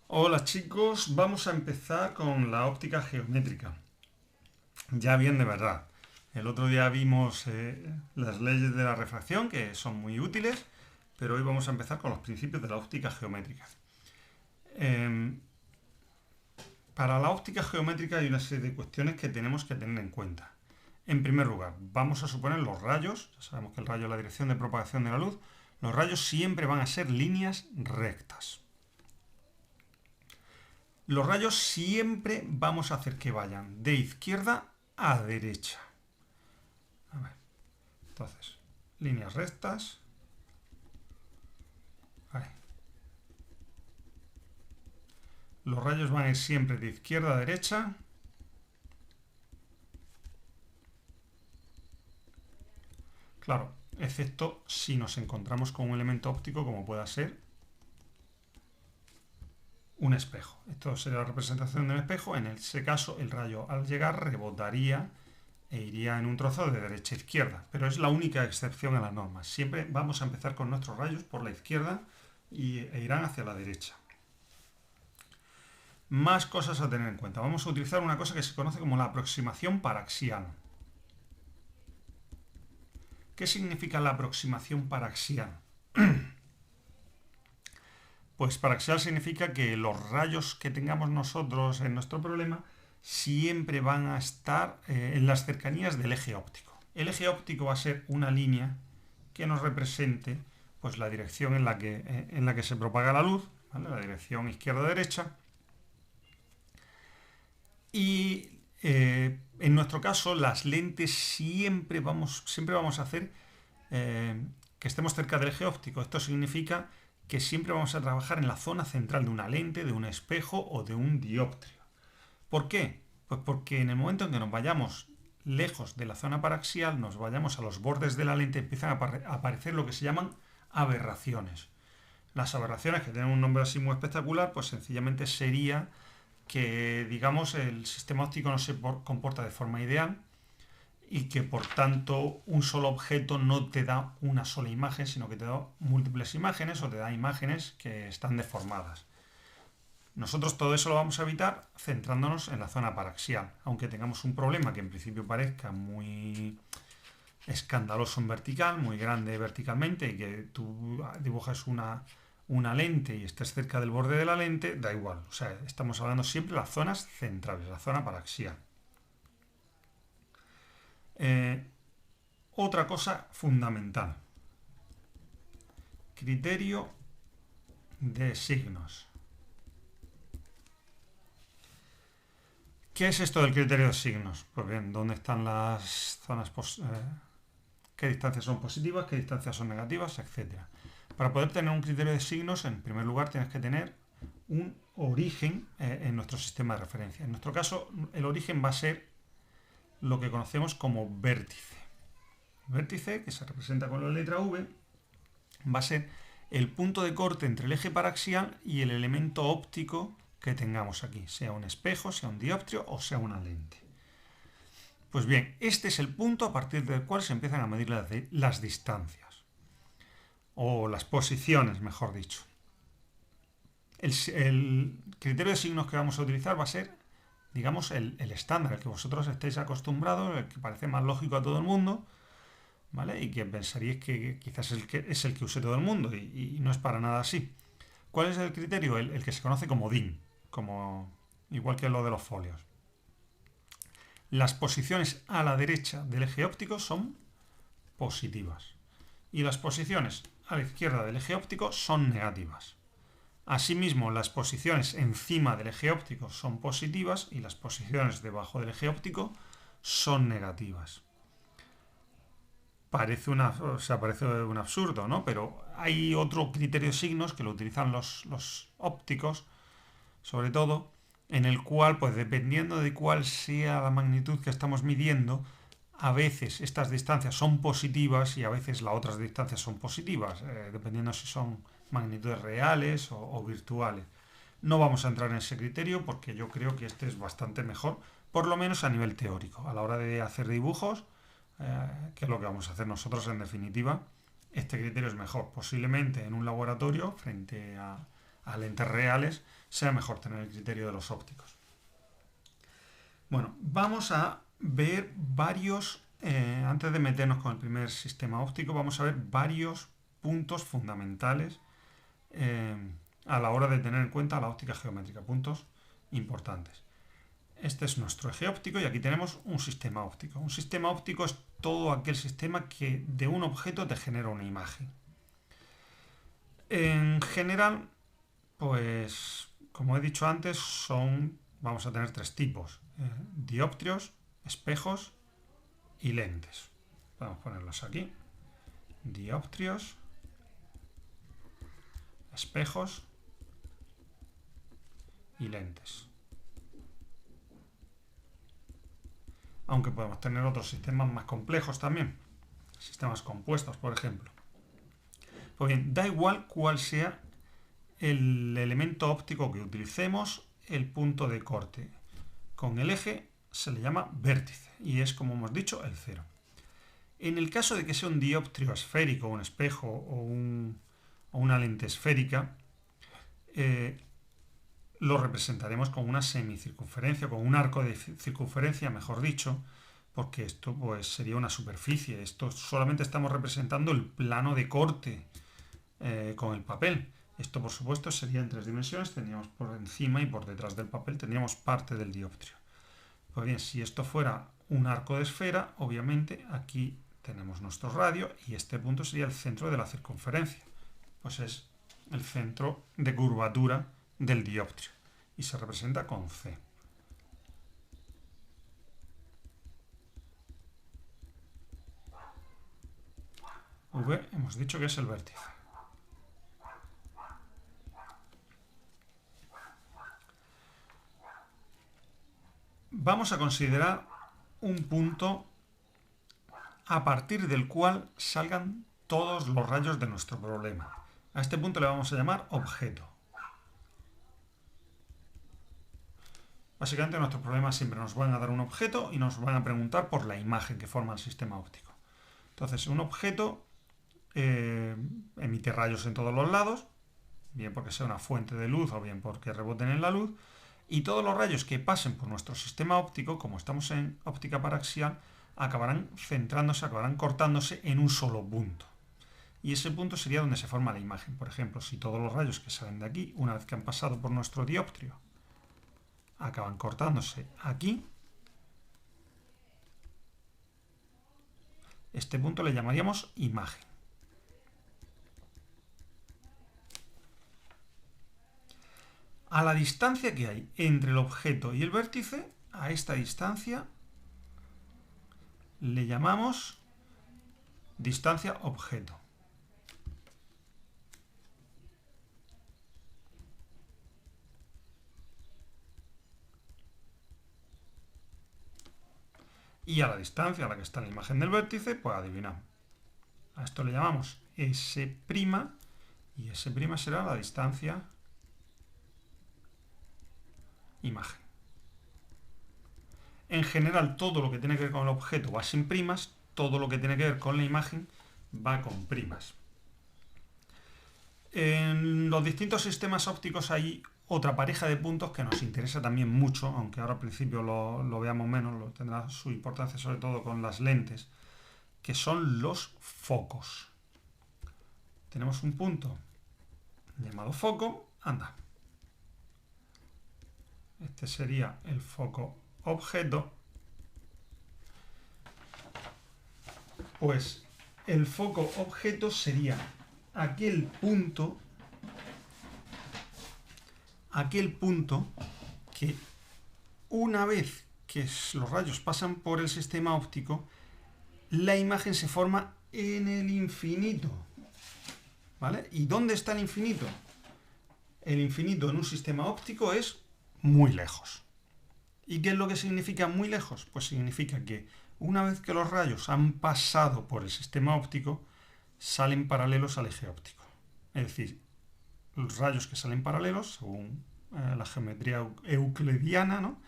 Hola chicos, vamos a empezar con la óptica geométrica. Ya bien de verdad. El otro día vimos las leyes de la refracción, que son muy útiles, pero hoy vamos a empezar con los principios de la óptica geométrica. Em, para la óptica geométrica hay una serie de cuestiones que tenemos que tener en cuenta. En primer lugar, vamos a suponer los rayos, ya sabemos que el rayo es la dirección de propagación de la luz, los rayos siempre van a ser líneas rectas. Los rayos siempre vamos a hacer que vayan de izquierda a derecha. A ver, entonces, líneas rectas. Ahí. Los rayos van a ir siempre de izquierda a derecha. Claro, excepto si nos encontramos con un elemento óptico como pueda ser un espejo. Esto sería la representación de un espejo. En ese caso, el rayo al llegar rebotaría e iría en un trozo de derecha a izquierda. Pero es la única excepción a la norma. Siempre vamos a empezar con nuestros rayos por la izquierda e irán hacia la derecha. Más cosas a tener en cuenta. Vamos a utilizar una cosa que se conoce como la aproximación paraxial. ¿Qué significa la aproximación paraxial? Pues paraxial significa que los rayos que tengamos nosotros en nuestro problema siempre van a estar en las cercanías del eje óptico. El eje óptico va a ser una línea que nos represente pues, la dirección en la que se propaga la luz, ¿vale? La dirección izquierda-derecha. Y en nuestro caso, las lentes siempre vamos a hacer que estemos cerca del eje óptico. Esto significa que siempre vamos a trabajar en la zona central de una lente, de un espejo o de un dióptrico. ¿Por qué? Pues porque en el momento en que nos vayamos lejos de la zona paraxial, nos vayamos a los bordes de la lente, empiezan a aparecer lo que se llaman aberraciones. Las aberraciones, que tienen un nombre así muy espectacular, pues sencillamente sería que, digamos, el sistema óptico no se comporta de forma ideal y que, por tanto, un solo objeto no te da una sola imagen, sino que te da múltiples imágenes o te da imágenes que están deformadas. Nosotros todo eso lo vamos a evitar centrándonos en la zona paraxial, aunque tengamos un problema que en principio parezca muy escandaloso en vertical, muy grande verticalmente, y que tú dibujas una lente y estés cerca del borde de la lente, da igual. O sea, estamos hablando siempre de las zonas centrales, la zona paraxial. Eh, Otra cosa fundamental. Criterio de signos. ¿Qué es esto del criterio de signos? Pues bien, ¿dónde están las zonas qué distancias son positivas, qué distancias son negativas, etcétera? Para poder tener un criterio de signos, en primer lugar tienes que tener un origen en nuestro sistema de referencia. En nuestro caso, el origen va a ser lo que conocemos como vértice. El vértice, que se representa con la letra V, va a ser el punto de corte entre el eje paraxial y el elemento óptico que tengamos aquí, sea un espejo, sea un dióptrio o sea una lente. Pues bien, este es el punto a partir del cual se empiezan a medir las distancias, o las posiciones, mejor dicho. El criterio de signos que vamos a utilizar va a ser, digamos, el estándar, el que vosotros estéis acostumbrados, el que parece más lógico a todo el mundo, ¿vale? Y que pensaríais que quizás es el que use todo el mundo, y no es para nada así. ¿Cuál es el criterio? El que se conoce como DIN, igual que lo de los folios. Las posiciones a la derecha del eje óptico son positivas y las posiciones a la izquierda del eje óptico son negativas. Asimismo, las posiciones encima del eje óptico son positivas y las posiciones debajo del eje óptico son negativas. Parece un absurdo, ¿no? Pero hay otro criterio de signos que lo utilizan los ópticos, sobre todo, en el cual, pues dependiendo de cuál sea la magnitud que estamos midiendo, a veces estas distancias son positivas y a veces las otras distancias son positivas, dependiendo si son magnitudes reales o virtuales. No vamos a entrar en ese criterio porque yo creo que este es bastante mejor, por lo menos a nivel teórico. A la hora de hacer dibujos, que es lo que vamos a hacer nosotros en definitiva, este criterio es mejor. Posiblemente en un laboratorio, frente a a lentes reales, sea mejor tener el criterio de los ópticos. Bueno, vamos a ver varios, antes de meternos con el primer sistema óptico, vamos a ver varios puntos fundamentales a la hora de tener en cuenta la óptica geométrica, puntos importantes. Este es nuestro eje óptico y aquí tenemos un sistema óptico. Un sistema óptico es todo aquel sistema que de un objeto te genera una imagen. En general, pues como he dicho antes, vamos a tener tres tipos: dioptrios, espejos y lentes. Vamos a ponerlos aquí: dioptrios, espejos y lentes. Aunque podemos tener otros sistemas más complejos también, sistemas compuestos, por ejemplo. Pues bien, da igual cuál sea el elemento óptico que utilicemos, el punto de corte con el eje se le llama vértice y es, como hemos dicho, el cero. En el caso de que sea un dioptrio esférico, un espejo o una lente esférica, lo representaremos con una semicircunferencia, con un arco de circunferencia, mejor dicho, porque esto pues sería una superficie. Esto solamente estamos representando el plano de corte con el papel. Esto, por supuesto, sería en tres dimensiones. Tendríamos por encima y por detrás del papel, tendríamos parte del dioptrio. Pues bien, si esto fuera un arco de esfera, obviamente aquí tenemos nuestro radio y este punto sería el centro de la circunferencia. Pues es el centro de curvatura del dioptrio y se representa con C. V hemos dicho que es el vértice. Vamos a considerar un punto a partir del cual salgan todos los rayos de nuestro problema. A este punto le vamos a llamar objeto. Básicamente nuestros problemas siempre nos van a dar un objeto y nos van a preguntar por la imagen que forma el sistema óptico. Entonces, un objeto emite rayos en todos los lados, bien porque sea una fuente de luz o bien porque reboten en la luz, y todos los rayos que pasen por nuestro sistema óptico, como estamos en óptica paraxial, acabarán centrándose, acabarán cortándose en un solo punto. Y ese punto sería donde se forma la imagen. Por ejemplo, si todos los rayos que salen de aquí, una vez que han pasado por nuestro dioptrio, acaban cortándose aquí, este punto le llamaríamos imagen. A la distancia que hay entre el objeto y el vértice, a esta distancia le llamamos distancia objeto. Y a la distancia a la que está la imagen del vértice, pues adivinamos. A esto le llamamos S' y S' será la distancia imagen. En general, todo lo que tiene que ver con el objeto va sin primas, todo lo que tiene que ver con la imagen va con primas. En los distintos sistemas ópticos hay otra pareja de puntos que nos interesa también mucho, aunque ahora al principio lo veamos menos, tendrá su importancia sobre todo con las lentes, que son los focos. Tenemos un punto llamado foco, anda. Este sería el foco objeto. Pues el foco objeto sería aquel punto que una vez que los rayos pasan por el sistema óptico, la imagen se forma en el infinito. ¿Vale? ¿Y dónde está el infinito? El infinito en un sistema óptico es muy lejos. ¿Y qué es lo que significa muy lejos? Pues significa que una vez que los rayos han pasado por el sistema óptico, salen paralelos al eje óptico. Es decir, los rayos que salen paralelos, según la geometría euclidiana, ¿no?,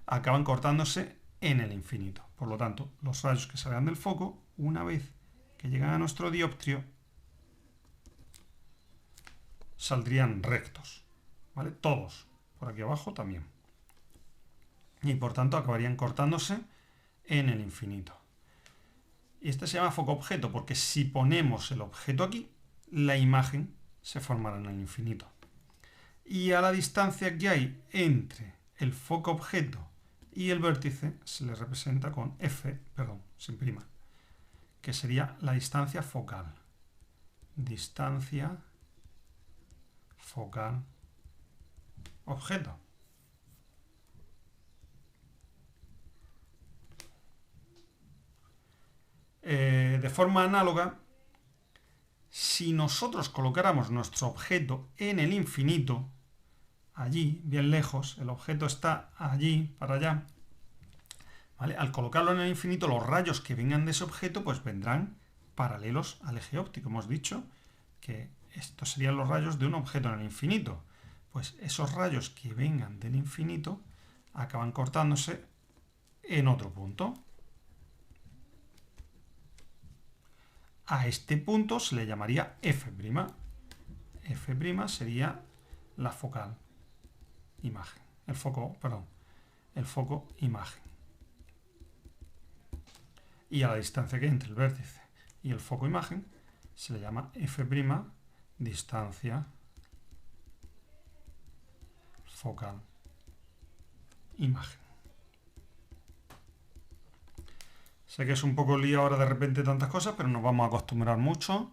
acaban cortándose en el infinito. Por lo tanto, los rayos que salgan del foco, una vez que llegan a nuestro dioptrio, saldrían rectos, ¿vale? Todos, por aquí abajo también. Y por tanto acabarían cortándose en el infinito. Y este se llama foco objeto porque si ponemos el objeto aquí, la imagen se formará en el infinito. Y a la distancia que hay entre el foco objeto y el vértice se le representa con f, perdón, sin prima, que sería la distancia focal. Distancia focal objeto. De forma análoga, si nosotros colocáramos nuestro objeto en el infinito, allí, bien lejos, el objeto está allí, para allá, ¿vale? Al colocarlo en el infinito, los rayos que vengan de ese objeto pues vendrán paralelos al eje óptico. Hemos dicho que estos serían los rayos de un objeto en el infinito. Pues esos rayos que vengan del infinito acaban cortándose en otro punto. A este punto se le llamaría f'. F' sería la focal imagen. El foco imagen. Y a la distancia que hay entre el vértice y el foco imagen se le llama f' distancia focal imagen. Sé que es un poco lío ahora de repente tantas cosas, pero nos vamos a acostumbrar mucho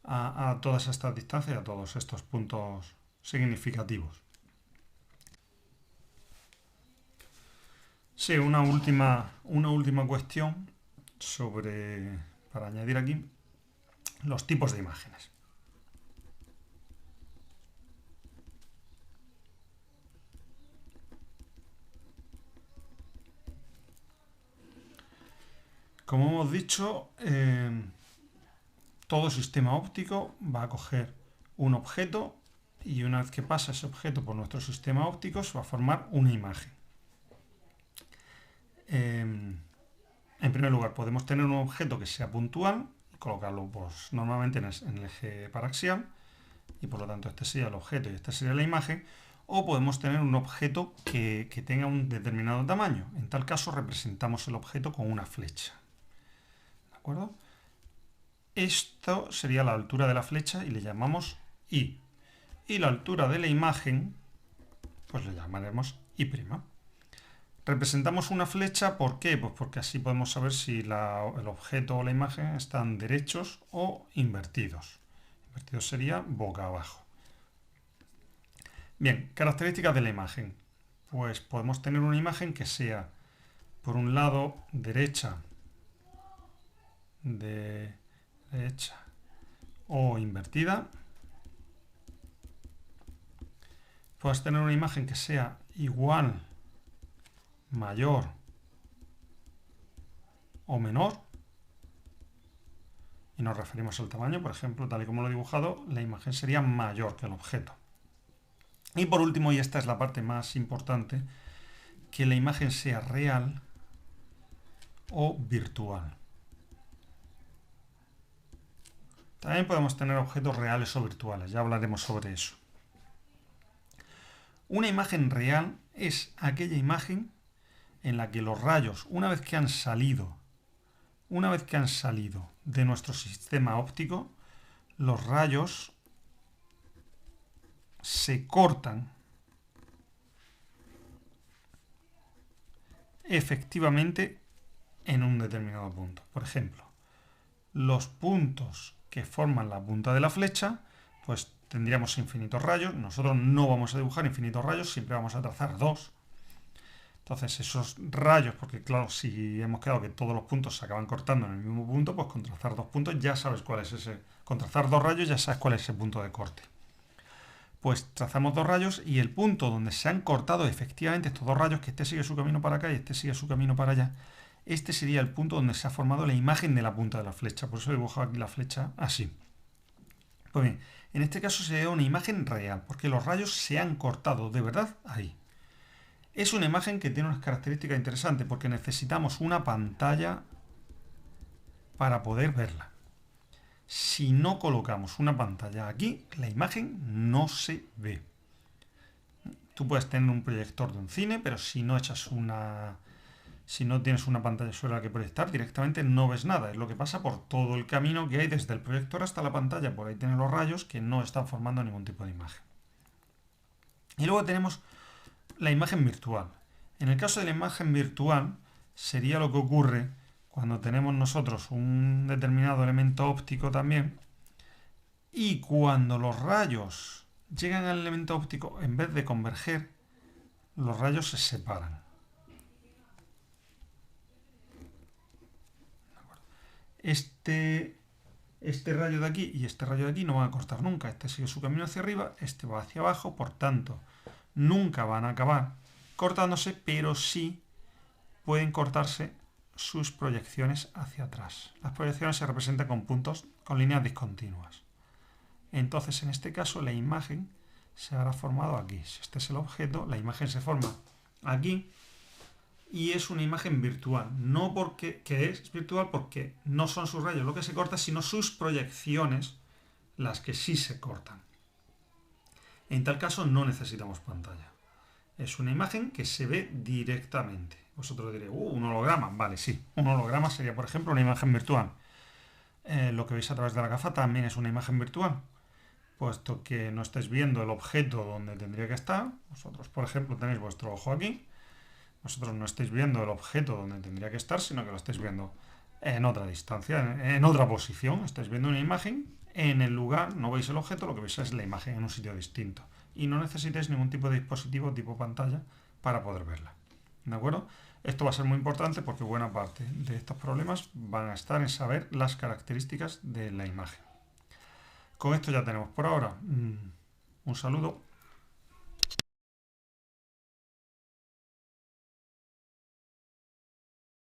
a todas estas distancias y a todos estos puntos significativos. Sí, una última cuestión para añadir aquí, los tipos de imágenes. Como hemos dicho, todo sistema óptico va a coger un objeto y una vez que pasa ese objeto por nuestro sistema óptico se va a formar una imagen. En primer lugar, podemos tener un objeto que sea puntual y colocarlo pues, normalmente en el eje paraxial y por lo tanto este sería el objeto y esta sería la imagen. O podemos tener un objeto que tenga un determinado tamaño. En tal caso representamos el objeto con una flecha. ¿De acuerdo? Esto sería la altura de la flecha y le llamamos I. Y la altura de la imagen, pues le llamaremos I'. Representamos una flecha, ¿por qué? Pues porque así podemos saber si el objeto o la imagen están derechos o invertidos. Invertidos sería boca abajo. Bien, características de la imagen. Pues podemos tener una imagen que sea, por un lado, derecha o invertida. Puedes tener una imagen que sea igual, mayor o menor. Y nos referimos al tamaño, por ejemplo, tal y como lo he dibujado, la imagen sería mayor que el objeto. Y por último, y esta es la parte más importante, que la imagen sea real o virtual. También podemos tener objetos reales o virtuales, ya hablaremos sobre eso. Una imagen real es aquella imagen en la que los rayos, una vez que han salido de nuestro sistema óptico, los rayos se cortan efectivamente en un determinado punto. Por ejemplo, los puntos que forman la punta de la flecha, pues tendríamos infinitos rayos. Nosotros no vamos a dibujar infinitos rayos, siempre vamos a trazar dos. Entonces esos rayos, porque claro, si hemos quedado que todos los puntos se acaban cortando en el mismo punto, pues con trazar dos puntos ya sabes cuál es ese. Con trazar dos rayos ya sabes cuál es ese punto de corte. Pues trazamos dos rayos y el punto donde se han cortado efectivamente estos dos rayos, que este sigue su camino para acá y este sigue su camino para allá, este sería el punto donde se ha formado la imagen de la punta de la flecha. Por eso he dibujado aquí la flecha así. Pues bien, en este caso sería una imagen real, porque los rayos se han cortado de verdad ahí. Es una imagen que tiene unas características interesantes, porque necesitamos una pantalla para poder verla. si no colocamos una pantalla aquí, la imagen no se ve. Tú puedes tener un proyector de un cine, pero si no tienes una pantalla sobre la que proyectar, directamente no ves nada. Es lo que pasa por todo el camino que hay desde el proyector hasta la pantalla. Por ahí tienes los rayos que no están formando ningún tipo de imagen. Y luego tenemos la imagen virtual. En el caso de la imagen virtual, sería lo que ocurre cuando tenemos nosotros un determinado elemento óptico también, y cuando los rayos llegan al elemento óptico, en vez de converger, los rayos se separan. Este rayo de aquí y este rayo de aquí no van a cortar nunca. Este sigue su camino hacia arriba, este va hacia abajo, por tanto, nunca van a acabar cortándose, pero sí pueden cortarse sus proyecciones hacia atrás. Las proyecciones se representan con puntos, con líneas discontinuas. Entonces, en este caso, la imagen se habrá formado aquí. Si este es el objeto, la imagen se forma aquí y es una imagen virtual. No porque que es virtual porque no son sus rayos lo que se corta, sino sus proyecciones las que sí se cortan. En tal caso, no necesitamos pantalla. Es una imagen que se ve directamente. Vosotros diréis, un holograma. Vale, sí. Un holograma sería, por ejemplo, una imagen virtual. Lo que veis a través de la gafa también es una imagen virtual, puesto que no estáis viendo el objeto donde tendría que estar. Vosotros, por ejemplo, tenéis vuestro ojo aquí. Vosotros no estáis viendo el objeto donde tendría que estar, sino que lo estáis viendo en otra distancia, en otra posición. Estáis viendo una imagen en el lugar, no veis el objeto, lo que veis es la imagen en un sitio distinto. Y no necesitáis ningún tipo de dispositivo tipo pantalla para poder verla. ¿De acuerdo? Esto va a ser muy importante porque buena parte de estos problemas van a estar en saber las características de la imagen. Con esto ya tenemos por ahora. Un saludo.